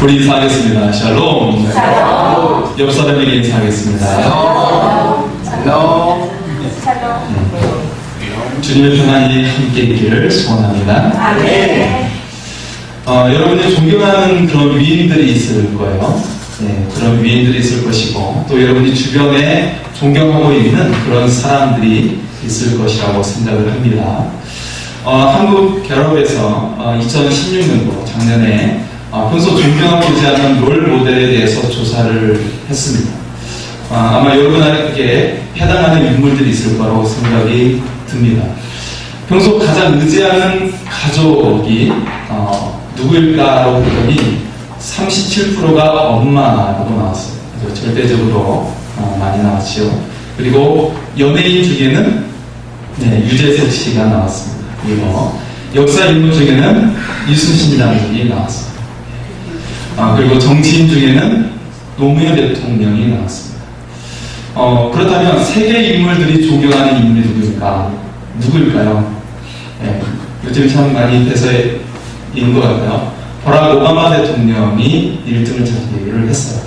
우리 인사하겠습니다. 샬롬. 샬롬. 옆 사람에게 인사하겠습니다. 샬롬. 샬롬. 주님의 평안이 함께 있기를 소원합니다. 아멘. 여러분이 존경하는 그런 위인들이 있을 거예요. 네, 그런 위인들이 있을 것이고, 또 여러분이 주변에 존경하고 있는 그런 사람들이 있을 것이라고 생각을 합니다. 한국 결합에서 2016년도 작년에 평소 존경하고 있지 않는 롤 모델에 대해서 조사를 했습니다. 아마 여러분에게 해당하는 인물들이 있을 거라고 생각이 듭니다. 평소 가장 의지하는 가족이 누구일까라고 보더니 37%가 엄마라고 나왔어요. 절대적으로 많이 나왔죠. 그리고 연예인 중에는 유재석 씨가 나왔습니다. 그리고 역사 인물 중에는 이순신 장군이 나왔습니다. 그리고 정치인 중에는 노무현 대통령이 나왔습니다. 그렇다면 세계 인물들이 존경하는 인물이 누구일까요? 요즘 참 많이 대세인 것 같아요. 버락 오바마 대통령이 1등을 차지를 했어요.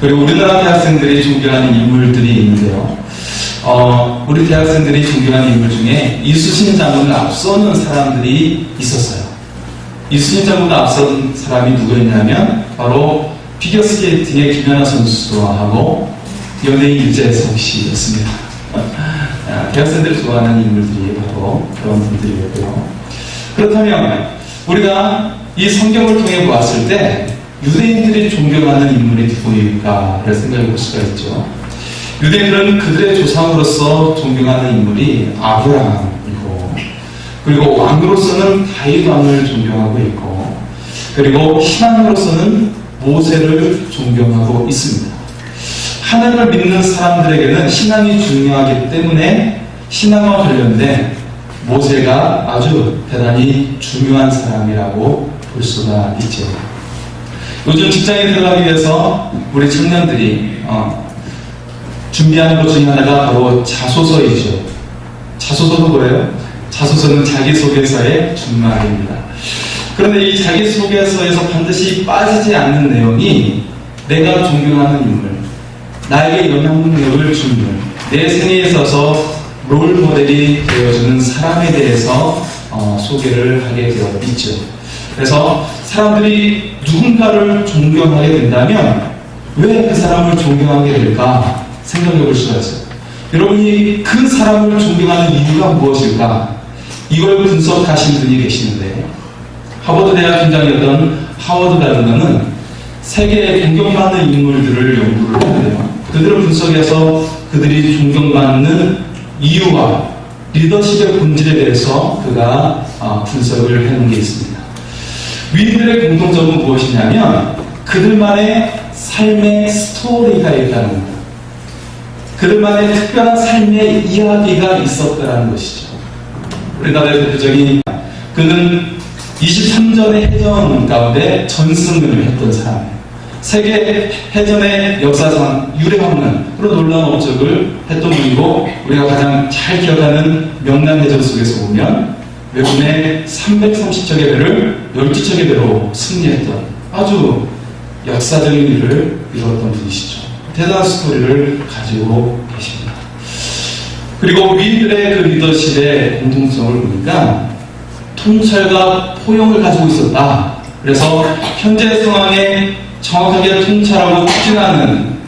그리고 우리나라 대학생들이 존경하는 인물들이 있는데요. 우리 대학생들이 존경하는 인물 중에 이순신 장군을 앞서는 사람들이 있었어요. 이순신 장군을 앞선 사람이 누구였냐면 바로 피겨스케이팅의 김연아 선수하고 연예인 유재석 씨였습니다. 대학생들이 좋아하는 인물들이 바로 그런 분들이었고요. 그렇다면 우리가 이 성경을 통해 보았을 때 유대인들이 존경하는 인물이 누구일까를 생각해 볼 수가 있죠. 유대인들은 그들의 조상으로서 존경하는 인물이 아브라함이고, 그리고 왕으로서는 다윗 왕을 존경하고 있고, 그리고 신앙으로서는 모세를 존경하고 있습니다. 하나님을 믿는 사람들에게는 신앙이 중요하기 때문에 신앙과 관련된 모세가 아주 대단히 중요한 사람이라고 볼 수가 있죠. 요즘 직장에 들어가기 위해서 우리 청년들이 준비하는 것 중에 하나가 바로 자소서이죠. 자소서는 뭐예요? 자소서는 자기소개서의 준말입니다. 그런데 이 자기소개서에서 반드시 빠지지 않는 내용이 내가 존경하는 인물, 나에게 영향력을 준 인물, 내 생에 있어서 롤 모델이 되어주는 사람에 대해서 소개를 하게 되어 있죠. 그래서 사람들이 누군가를 존경하게 된다면 왜 그 사람을 존경하게 될까 생각해 볼 수가 있어요. 여러분이 그 사람을 존경하는 이유가 무엇일까? 이걸 분석하신 분이 계시는데, 하버드 대학 팀장이었던 하워드 가르너는 세계에 존경받는 인물들을 연구를 했는데요. 그들을 분석해서 그들이 존경받는 이유와 리더십의 본질에 대해서 그가 분석을 해놓은 게 있습니다. 위인들의 공통점은 무엇이냐면 그들만의 삶의 스토리가 있다는 겁니다. 그들만의 특별한 삶의 이야기가 있었다는 것이죠. 우리나라의 대표적인 그는 23전의 해전 가운데 전승을 했던 사람이에요. 세계 해전의 역사상 유례없는 그런 놀라운 업적을 했던 분이고, 우리가 가장 잘 기억하는 명란해전 속에서 보면 외군의 330척의 배를 12척의 배로 승리했던 아주 역사적인 일을 이뤘던 분이시죠. 대단한 스토리를 가지고 계십니다. 그리고 위인들의 그 리더십의 공통성을 보니까 통찰과 포용을 가지고 있었다. 그래서 현재 상황에 정확하게 통찰하고 추진하는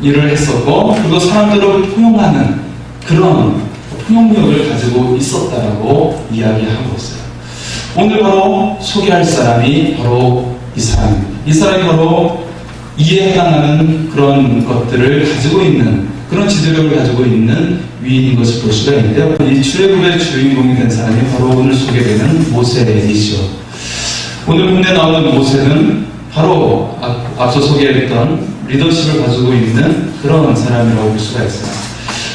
일을 했었고, 그리고 사람들을 포용하는 그런 포용력을 가지고 있었다라고 이야기하고 있어요. 오늘 바로 소개할 사람이 바로 이 사람입니다. 이 사람이 바로 이에 해당하는 그런 것들을 가지고 있는, 그런 지도력을 가지고 있는 위인인 것을 볼 수가 있는데요. 이 출애굽의 주인공이 된 사람이 바로 오늘 소개되는 모세이죠. 오늘 본문에 나오는 모세는 바로 앞서 소개했던 리더십을 가지고 있는 그런 사람이라고 볼 수가 있어요.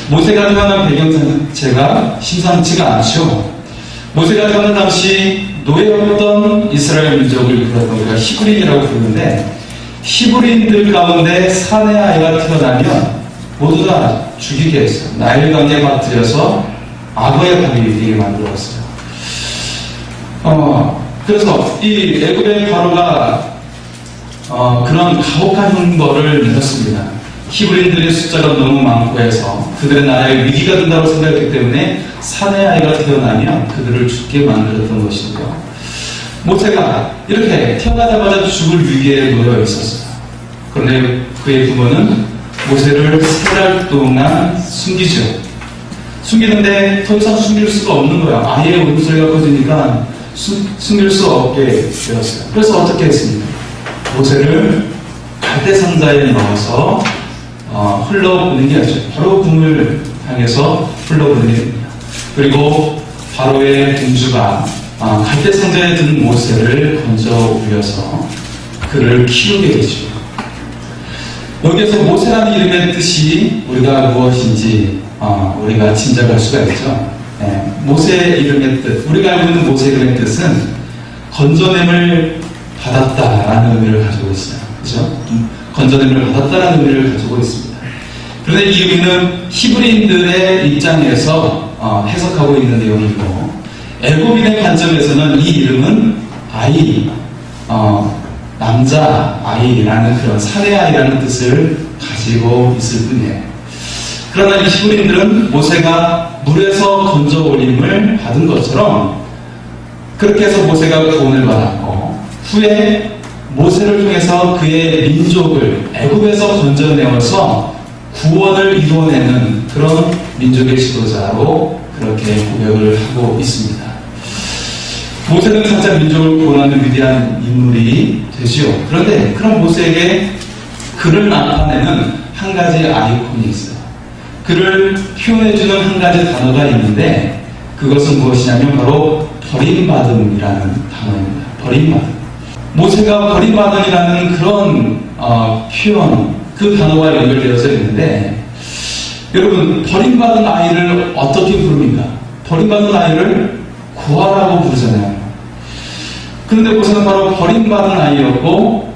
모세가 태어난 배경 자체가 심상치가 않죠. 모세가 태어난 당시 노예였던 이스라엘 민족을 이끌었던 우리가 히브리인이라고 부르는데, 히브리인들 가운데 사내 아이가 태어나면 모두 다 죽이게 했어요. 나일강에 빠뜨려서 악어의 밥이 되게 만들었어요. 그래서 이 애굽의 바로가 그런 가혹한 형벌을 내렸습니다. 히브리인들의 숫자가 너무 많고 해서 그들의 나라에 위기가 된다고 생각했기 때문에 사내 아이가 태어나면 그들을 죽게 만들었던 것이고요. 모세가 이렇게 태어나자마자 죽을 위기에 놓여 있었어요. 그런데 그의 부모는 모세를 3달 동안 숨기죠. 숨기는데 더 이상 숨길 수가 없는 거야. 아이의 울음소리가 커지니까 숨길 수 없게 되었어요. 그래서 어떻게 했습니까? 모세를 갈대상자에 넣어서 흘러보내게 하죠. 바로 궁을 향해서 흘러보내게 됩니다. 그리고 바로의 공주가 갈대상자에 든 모세를 건져 올려서 그를 키우게 되죠. 여기에서 모세라는 이름의 뜻이 우리가 무엇인지 우리가 짐작할 수가 있죠. 모세의 이름의 뜻, 우리가 알고 있는 모세의 이름의 뜻은 건져냄을 받았다라는 의미를 가지고 있어요. 그죠? 건져냄을 받았다라는 의미를 가지고 있습니다. 그런데 이 의미는 히브리인들의 입장에서 해석하고 있는 내용이고, 애굽인의 관점에서는 이 이름은 아이, 남자 아이라는 그런 사내 아이라는 뜻을 가지고 있을 뿐이에요. 그러나 이 히브리인들은 모세가 물에서 건져 올림을 받은 것처럼 그렇게 해서 모세가 구원을 받았고, 후에 모세를 통해서 그의 민족을 애굽에서 건져내어서 구원을 이루어내는 그런 민족의 지도자로 그렇게 고백을 하고 있습니다. 모세는 살짝 민족을 구원하는 위대한 인물이 되지요. 그런데 그런 모세에게 그를 나타내는 한 가지 아이콘이 있어요. 그를 표현해주는 한 가지 단어가 있는데 그것은 무엇이냐면 바로 버림받음이라는 단어입니다. 버림받음. 모세가 버림받음이라는 그런 표현, 그 단어와 연결되어져 있는데, 여러분, 버림받은 아이를 어떻게 부릅니까? 버림받은 아이를 고아라고 부르잖아요. 그런데 모세는 바로 버림받은 아이였고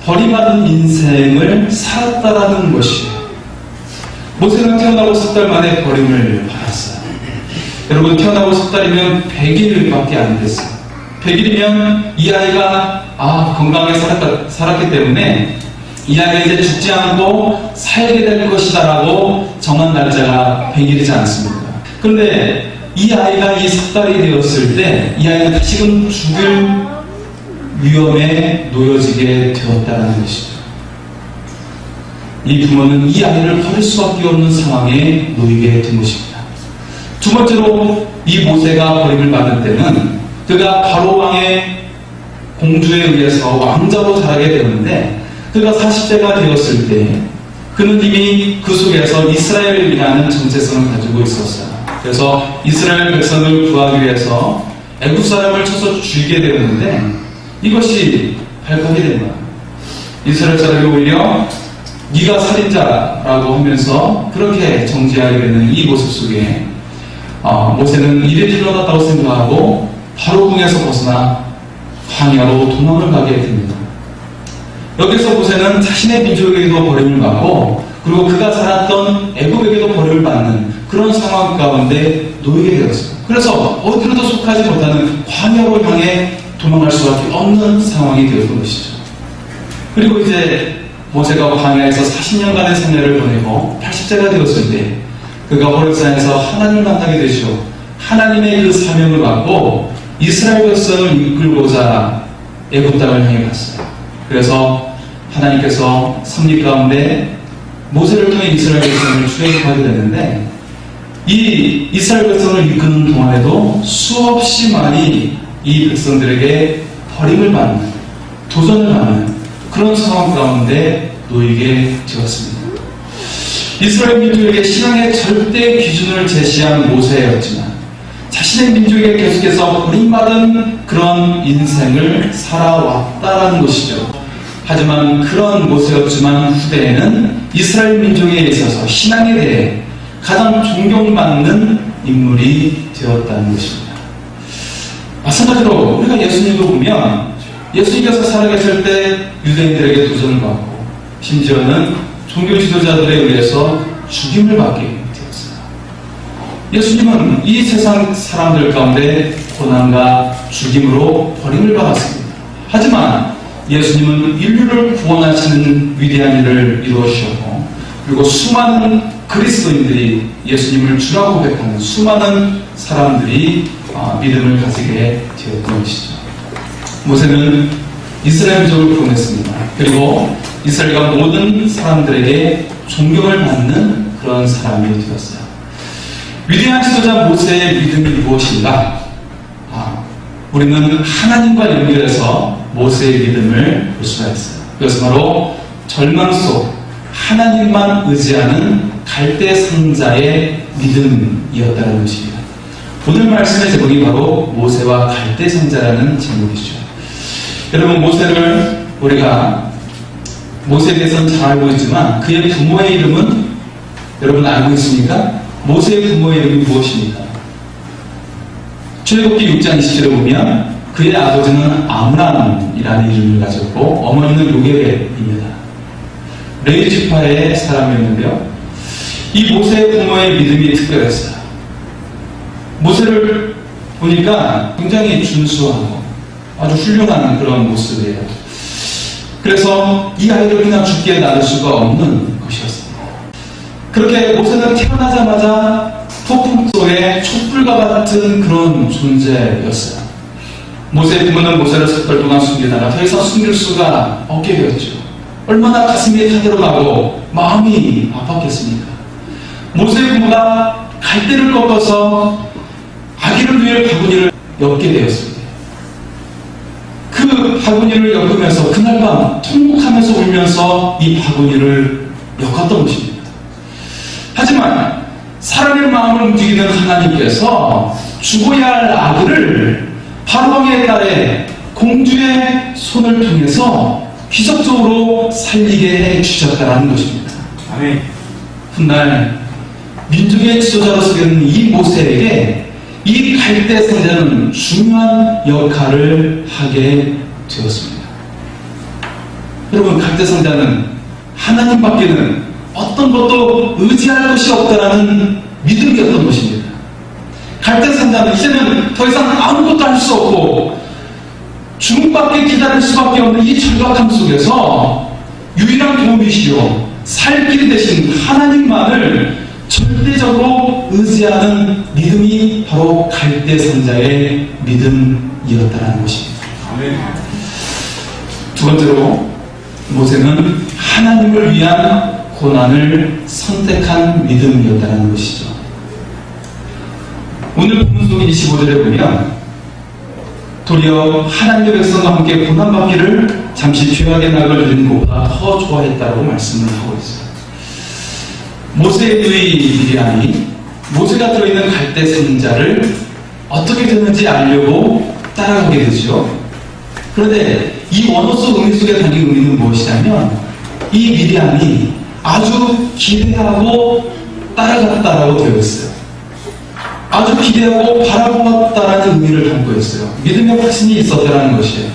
버림받은 인생을 살았다라는 것이에요. 모세는 태어나고 3달 만에 버림을 받았어요. 여러분, 태어나고 3달이면 100일밖에 안 됐어요. 100일이면 이 아이가 건강하게 살았기 때문에 이 아이가 이제 죽지 않고 살게 될 것이다 라고 정한 날짜가 100일이지 않습니까? 그런데 이 아이가 이 3달이 되었을 때 이 아이는 다시금 죽을 위험에 놓여지게 되었다는 것이죠. 이 부모는 이 아이를 버릴 수밖에 없는 상황에 놓이게 된 것입니다. 두 번째로 이 모세가 버림을 받을 때는 그가 바로 왕의 공주에 의해서 왕자로 자라게 되었는데, 그가 40대가 되었을 때 그는 이미 그 속에서 이스라엘이라는 정체성을 가지고 있었어요. 그래서 이스라엘 백성을 구하기 위해서 애국 사람을 쳐서 죽이게 되었는데 이것이 발각이 된 거예요. 이스라엘 사람이 오히려 네가 살인자라고 하면서 그렇게 정죄하게 되는 이 모습 속에 모세는 일이 틀려났다고 생각하고 바로 궁에서 벗어나 광야로 도망을 가게 됩니다. 여기서 모세는 자신의 민족에게도 버림을 받고 그리고 그가 살았던 애굽에게도 버림을 받는 그런 상황 가운데 놓이게 되었어요. 그래서 어디로도 속하지 못하는 광야로 향해 도망갈 수밖에 없는 상황이 되었던 것이죠. 그리고 이제 모세가 광야에서 40년간의 생애를 보내고 80세가 되었을 때 그가 호렙산에서 하나님을 만나게 되죠. 하나님의 그 사명을 받고 이스라엘 백성을 이끌고자 애굽 땅을 향해 갔어요. 그래서 하나님께서 섭리 가운데 모세를 통해 이스라엘 백성을 출애굽하게 됐는데, 이 이스라엘 백성을 이끄는 동안에도 수없이 많이 이 백성들에게 버림을 받는, 도전을 하는 그런 상황 가운데 놓이게 되었습니다. 이스라엘 민족에게 신앙의 절대 기준을 제시한 모세였지만 자신의 민족에게 계속해서 버림받은 그런 인생을 살아왔다라는 것이죠. 하지만 그런 모세였지만 후대에는 이스라엘 민족에 있어서 신앙에 대해 가장 존경받는 인물이 되었다는 것입니다. 마찬가지로 우리가 예수님도 보면 예수님께서 살아계실 때 유대인들에게 도전을 받고 심지어는 종교 지도자들에 의해서 죽임을 받게 되었어요. 예수님은 이 세상 사람들 가운데 고난과 죽임으로 버림을 받았습니다. 하지만 예수님은 인류를 구원하시는 위대한 일을 이루어주셨고, 그리고 수많은 그리스도인들이 예수님을 주라고 고백하는 수많은 사람들이 믿음을 가지게 되었던 것이죠. 모세는 이스라엘 민족을 구원했습니다. 그리고 이스라엘과 모든 사람들에게 존경을 받는 그런 사람이 되었어요. 위대한 지도자 모세의 믿음이 무엇인가? 우리는 하나님과 연결해서 모세의 믿음을 볼 수가 있어요. 그것은 바로 절망 속 하나님만 의지하는 갈대상자의 믿음이었다는 것입니다. 오늘 말씀의 제목이 바로 모세와 갈대상자라는 제목이죠. 여러분, 모세를 우리가 모세에 대해서는 잘 알고 있지만 그의 부모의 이름은 여러분 알고 있습니까? 모세의 부모의 이름이 무엇입니까? 출애굽기 6장 20절에 보면 그의 아버지는 암람이라는 이름을 가졌고 어머니는 요게벳입니다. 레위 지파의 사람이었는데요. 이 모세의 부모의 믿음이 특별했어요. 모세를 보니까 굉장히 준수하고 아주 훌륭한 그런 모습이에요. 그래서 이 아이를 그냥 죽게 놔둘 수가 없는 것이었습니다. 그렇게 모세는 태어나자마자 폭풍 속에 촛불과 같은 그런 존재였어요. 모세의 부모는 모세를 석 달 동안 숨기다가 더 이상 숨길 수가 없게 되었죠. 얼마나 가슴이 타들어가고 마음이 아팠겠습니까? 모세의 부모가 갈대를 꺾어서 아기를 위해 바구니를 엮게 되었습니다. 그 바구니를 엮으면서 그날 밤 통곡하면서 울면서 이 바구니를 엮었던 것입니다. 하지만 사람의 마음을 움직이는 하나님께서 죽어야 할 아기를 바로왕의 딸의 공주의 손을 통해서 기적적으로 살리게 해주셨다는 것입니다. 아멘. 훗날 민족의 지도자로서 되는 이 모세에게 이 갈대상자는 중요한 역할을 하게 되었습니다. 여러분, 갈대상자는 하나님밖에는 어떤 것도 의지할 것이 없다라는 믿음이었던 것입니다. 갈대상자는 이제는 더 이상 아무것도 할 수 없고 죽음밖에 기다릴 수밖에 없는 이 절박함 속에서 유일한 도움이시오 살 길이 되신 하나님만을 절대적으로 의지하는 믿음이 바로 갈대상자의 믿음이었다는 것입니다. 아멘. 두 번째로 모세는 하나님을 위한 고난을 선택한 믿음이었다는 것이죠. 오늘 본문 속 25절에 보면 도리어 하나님의 백성과 함께 고난받기를 잠시 죄악의 낙을 누리는 것보다 더 좋아했다고 말씀을 하고 있어요. 모세의 미디안이 모세가 들어있는 갈대상자를 어떻게 되는지 알려고 따라가게 되죠. 그런데 이 원어 속 의미 속에 담긴 의미는 무엇이냐면 이 미디안이 아주 기대하고 따라갔다라고 되어 있어요. 아주 기대하고 바라보았다라는 의미를 담고 있어요. 믿음의 확신이 있었다라는 것이에요.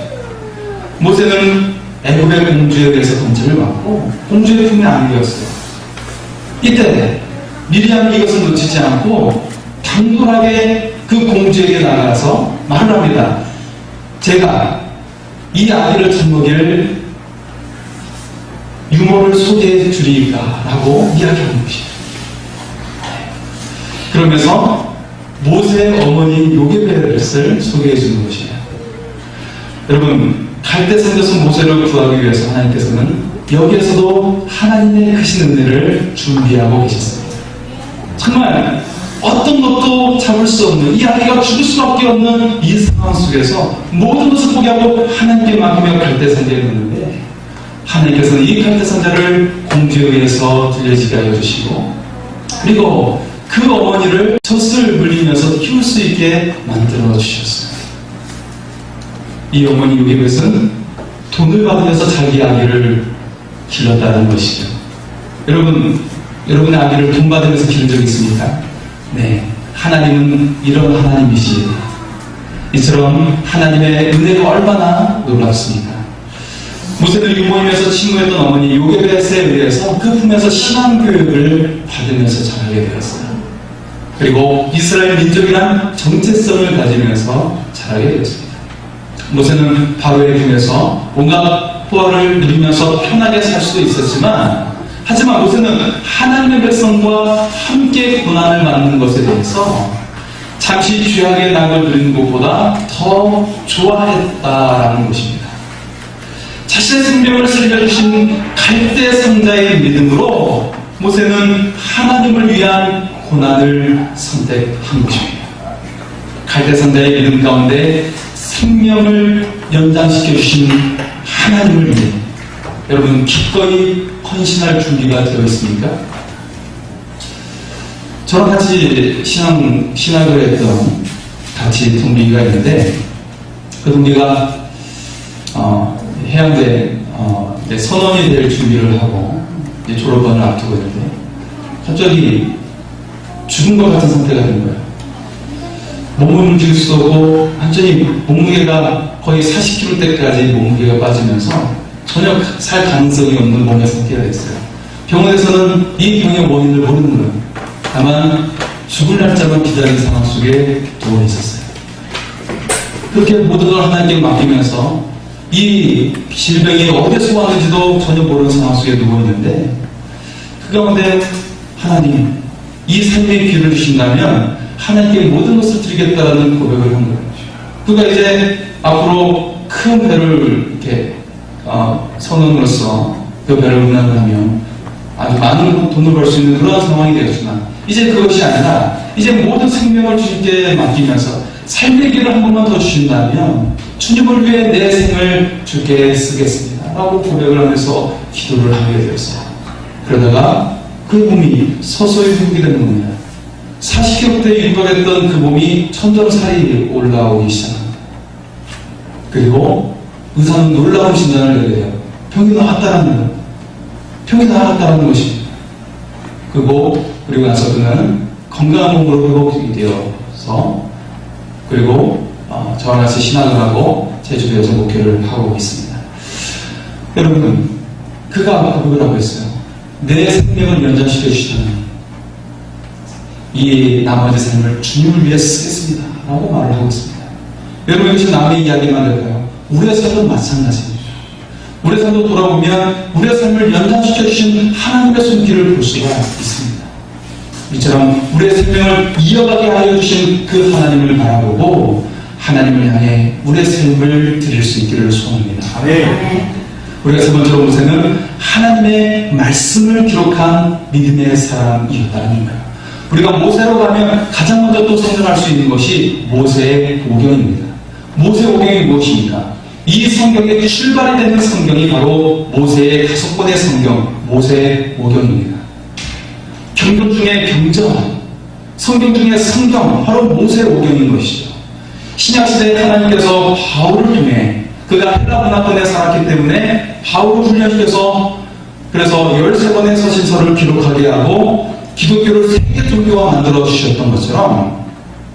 모세는 애굽의 공주에 의해서 검찰을 받고 공주의 품에 안기었어요. 이때 미리암이 이것을 놓치지 않고 당돌하게 그 공주에게 나가서 말을 합니다. 제가 이 아이를 젖먹일 유모를 소개해 주리까 라고 이야기하는 것이에요. 그러면서 모세의 어머니 요게벳을 소개해 주는 것이에요. 여러분, 갈대상자에서 모세를 구하기 위해서 하나님께서는 여기에서도 하나님의 크신 은혜를 준비하고 계셨습니다. 정말 어떤 것도 잡을 수 없는 이 아이가 죽을 수밖에 없는 이 상황 속에서 모든 것을 포기하고 하나님께 맡기며 갈대상자에 넣는데 하나님께서는 이 갈대상자를 공주에 의해서 들려지게 하여 주시고 그리고 그 어머니를 젖을 물리면서 키울 수 있게 만들어 주셨어요. 이 어머니 요게벳은 돈을 받으면서 자기 아기를 길렀다는 것이죠. 여러분의 아기를 돈 받으면서 기른 적 있습니까? 네. 하나님은 이런 하나님이시에요. 이처럼 하나님의 은혜가 얼마나 놀랍습니까? 모세를 유모임에서 친구였던 어머니 요게벳에 의해서 그 품에서 신앙교육을 받으면서 자라게 되었어요. 그리고 이스라엘 민족이란 정체성을 가지면서 자라게 되었습니다. 모세는 바로의 품에서 온갖 포화를 누리면서 편하게 살 수도 있었지만, 하지만 모세는 하나님의 백성과 함께 고난을 받는 것에 대해서 잠시 죄악의 낙을 누리는 것보다 더 좋아했다라는 것입니다. 자신의 생명을 살려주신 갈대 상자의 믿음으로 모세는 하나님을 위한 고난을 선택한 것입니다. 갈대 상자의 믿음 가운데 생명을 연장시켜 주신 하나님을 위해 여러분 기꺼이 헌신할 준비가 되어 있습니까? 저랑 같이 신학을 했던 같이 동기가 있는데, 그 동기가 해양대 선원이 될 준비를 하고 이제 졸업반을 앞두고 있는데 갑자기 죽은 것 같은 상태가 된 거예요. 몸을 움직일 수도 없고 완전히 몸무게가 거의 40kg대까지 몸무게가 빠지면서 전혀 살 가능성이 없는 몸의 상태가 됐어요. 병원에서는 이 병의 원인을 모르는 거예요. 다만 죽을 날짜만 기다리는 상황 속에 누워 있었어요. 그렇게 모든 걸 하나님께 맡기면서 이 질병이 어디서 왔는지도 전혀 모르는 상황 속에 누워 있는데, 그 가운데 하나님, 이 삶의 기회를 주신다면 하나님께 모든 것을 드리겠다라는 고백을 한 거예요. 그가 이제 앞으로 큰 배를 이렇게 선원으로서 그 배를 운항하며 아주 많은 돈을 벌 수 있는 그런 상황이 되었지만, 이제 그것이 아니라 이제 모든 생명을 주님께 맡기면서 삶의 길을 한 번만 더 주신다면 주님을 위해 내 생을 주께 쓰겠습니다 라고 고백을 하면서 기도를 하게 되었어요. 그러다가 그 몸이 서서히 회복되는 겁니다. 40kg대에 육박했던 그 몸이 천정살이 올라오기 시작합니다. 그리고 의사는 놀라운 진단을 내게 돼요. 병이 나았다는 거예요. 병이 나았다는 것입니다. 그리고 나서 그는 건강한 몸으로 회복이 되어서, 그리고 저와 같이 신학을 하고 제주도에서 목회를 하고 있습니다. 여러분, 그가 고백을 하고 있어요. 내 생명을 연장시켜 주시다면 이 나머지 삶을 주님을 위해 쓰겠습니다 라고 말을 하고 있습니다. 여러분, 이것이 남의 이야기만 될까요? 우리의 삶은 마찬가지입니다. 우리의 삶도 돌아보면 우리의 삶을 연장시켜 주신 하나님의 손길을 볼 수가 있습니다. 이처럼 우리의 생명을 이어가게 하여 주신 그 하나님을 바라보고 하나님을 향해 우리의 삶을 드릴 수 있기를 소원합니다. 네. 우리가 세 번째로 모세는 하나님의 말씀을 기록한 믿음의 사람이었다는 거예요. 우리가 모세로 가면 가장 먼저 또 생각할 수 있는 것이 모세의 오경입니다. 모세의 오경이 무엇입니까? 이 성경의 출발이 되는 성경이 바로 모세의 5권의 성경, 모세의 오경입니다. 경전 중에 경전, 성경 중에 성경, 바로 모세의 오경인 것이죠. 신약시대에 하나님께서 바울을 통해, 그가 헬라 문화권에 살았기 때문에 바울을 훈련시켜서 그래서 13권의 서신서를 기록하게 하고 기독교를 세계 종교화 만들어 주셨던 것처럼,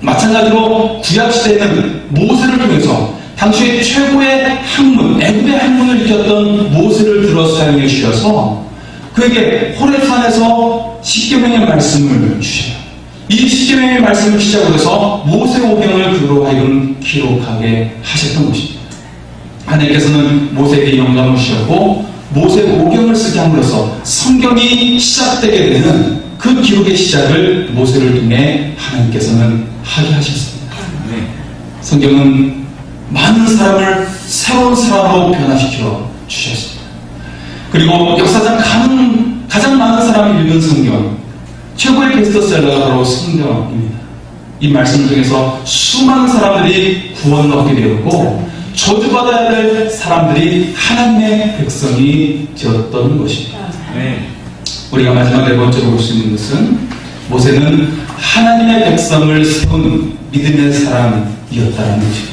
마찬가지로 구약시대에는 모세를 통해서 당시의 최고의 학문, 애굽의 학문을 익혔던 모세를 들어 사용해 주셔서 그에게 호렙산에서 십계명의 말씀을 주셔요. 이 십계명의 말씀을 시작으로 해서 모세오경을 그로 하여금 기록하게 하셨던 것입니다. 하나님께서는 모세에게 영감을 주셨고 모세오경을 쓰게 함으로써 성경이 시작되게 되는 그 기록의 시작을 모세를 통해 하나님께서는 하게 하셨습니다. 성경은 많은 사람을 새로운 사람으로 변화시켜 주셨습니다. 그리고 역사상 가장 많은 사람이 읽은 성경, 최고의 베스트셀러가 바로 성경입니다. 이 말씀을 통해서 수많은 사람들이 구원을 얻게 되었고 저주받아야 될 사람들이 하나님의 백성이 되었던 것입니다. 우리가 마지막 네 번째로 볼 수 있는 것은 모세는 하나님의 백성을 세운 믿음의 사람이었다는 것입니다.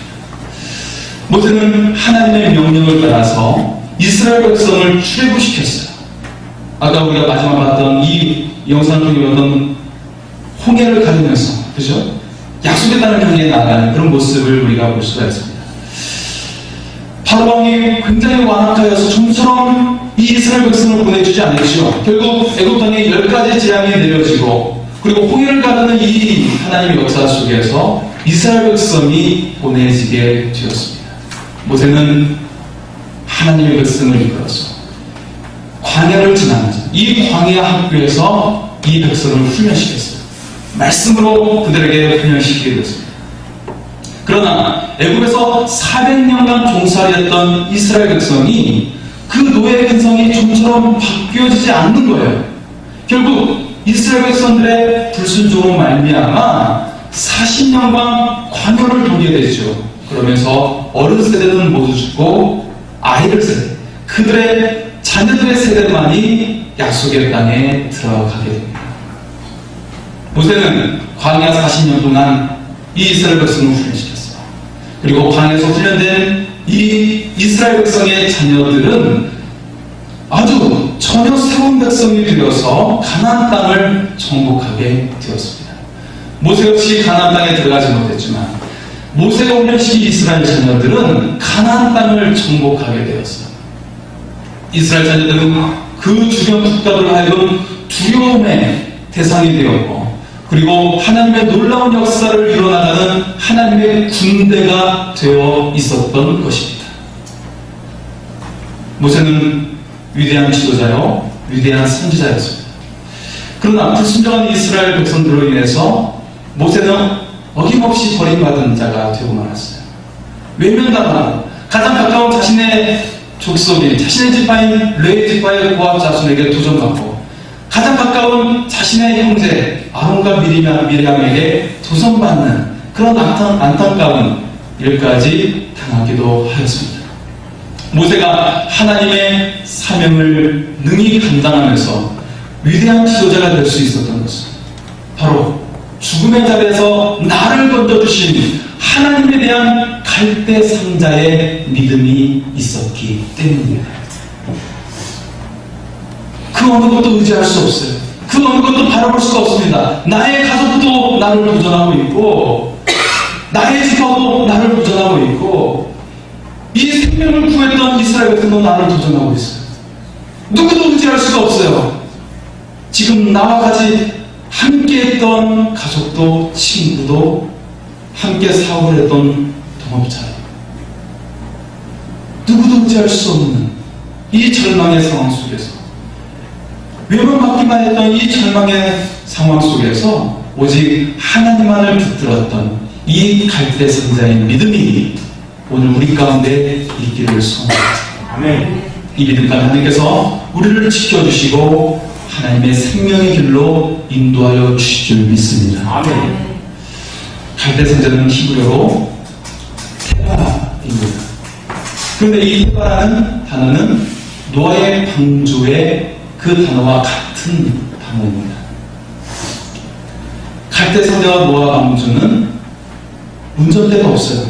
모세는 하나님의 명령을 따라서 이스라엘 백성을 출애굽시켰어요. 아까 우리가 마지막 봤던 이 영상을 통해 봤던 홍해를 가르면서, 그죠? 약속의 땅을 향해 나가는 그런 모습을 우리가 볼 수가 있습니다. 바로왕이 굉장히 완악하여서 좀처럼 이 이스라엘 백성을 보내주지 않았죠. 결국 애굽 땅에 10가지 재앙이 내려지고 그리고 홍해를 가르는 이 하나님의 역사 속에서 이스라엘 백성이 보내지게 되었습니다. 모세는 하나님의 백성을 이끌어서 광야를 지나면서 이 광야 학교에서 이 백성을 훈련시켰어요. 말씀으로 그들에게 훈련시키게 됐습니다. 그러나 애굽에서 400년간 종살이 했던 이스라엘 백성이 그 노예 근성이 좀처럼 바뀌어지지 않는 거예요. 결국 이스라엘 백성들의 불순종으로 말미암아 40년간 광야를 돌게 되죠. 그러면서 어른 세대는 모두 죽고 아이들 세대, 그들의 자녀들의 세대만이 약속의 땅에 들어가게 됩니다. 모세는 광야 40년 동안 이 이스라엘 백성을 훈련시켰어요. 그리고 광야에서 훈련된 이 이스라엘 백성의 자녀들은 아주 전혀 새로운 백성이 되어서 가나안 땅을 정복하게 되었습니다. 모세 없이 가나안 땅에 들어가지 못했지만 모세가 훈련시킨 이스라엘 자녀들은 가나안 땅을 정복하게 되었어요. 이스라엘 자녀들은 그 주변 국가들로 하여금 두려움의 대상이 되었고, 그리고 하나님의 놀라운 역사를 이뤄나가는 하나님의 군대가 되어 있었던 것입니다. 모세는 위대한 지도자요, 위대한 선지자였습니다. 그러나 불순종한 이스라엘 백성들로 인해서 모세는 어김없이 버림받은 자가 되고 말았어요. 외면당하고 가장 가까운 자신의 족속인, 자신의 지파인 레위 지파의 고압 자손에게 도전받고, 가장 가까운 자신의 형제 아론과 미리암에게 도전받는 그런 안타까운 일까지 당하기도 하였습니다. 모세가 하나님의 사명을 능히 감당하면서 위대한 지도자가 될 수 있었던 것은 바로 죽음의 자리에서 나를 건져주신 하나님에 대한 갈대 상자의 믿음이 있었기 때문입니다. 그 어느 것도 의지할 수 없어요. 그 어느 것도 바라볼 수가 없습니다. 나의 가족도 나를 도전하고 있고, 나의 지파도 나를 도전하고 있고, 이 생명을 구했던 이스라엘 백성도 나를 도전하고 있어요. 누구도 의지할 수가 없어요. 지금 나와 같이 함께했던 가족도, 친구도, 함께 사업을 했던 동업자, 누구도 의지할 수 없는 이 절망의 상황 속에서, 외면받기만 했던 이 절망의 상황 속에서 오직 하나님만을 붙들었던 이 갈대 선자의 믿음이 오늘 우리 가운데 있기를 소원합니다. 아멘. 이 믿음 가운데 하나님께서 우리를 지켜주시고 하나님의 생명의 길로 인도하여 주실 줄 믿습니다. 아멘. 갈대 선자는 히브리어로 테바입니다. 그런데 이 테바라는 단어는 노아의 방주의 그 단어와 같은 단어입니다. 갈대 선자와 노아 방주는 운전대가 없어요.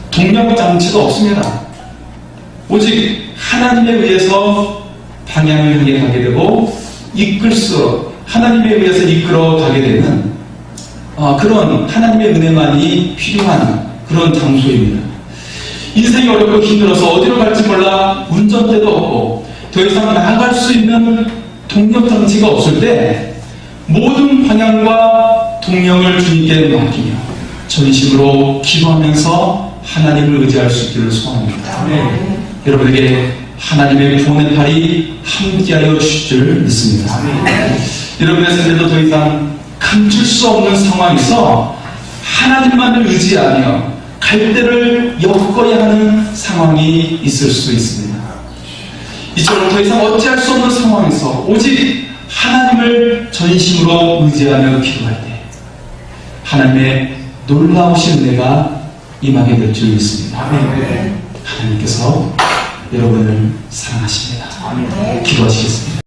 동력 장치가 없습니다. 오직 하나님에 의해서 방향을 향해 가게 되고 하나님에 의해서 이끌어 가게 되는 그런 하나님의 은혜만이 필요한 그런 장소입니다. 인생이 어렵고 힘들어서 어디로 갈지 몰라 운전대도 없고 더 이상 나아갈 수 있는 동력 장치가 없을 때 모든 방향과 동력을 주님께 맡기며 전심으로 기도하면서 하나님을 의지할 수 있기를 소원합니다. 아멘. 여러분에게 하나님의 구원의 팔이 함께하여 주실 줄 믿습니다. 아멘. 여러분의 삶에도 더 이상 감출 수 없는 상황에서 하나님만을 의지하며 갈대를 엮어야 하는 상황이 있을 수 있습니다. 이처럼 더 이상 어찌할 수 없는 상황에서 오직 하나님을 전심으로 의지하며 기도할 때 하나님의 놀라우신 은혜가 임하게 될 줄 믿습니다. 아멘. 하나님께서 여러분을 사랑하십니다. 아멘. 기도하시겠습니다.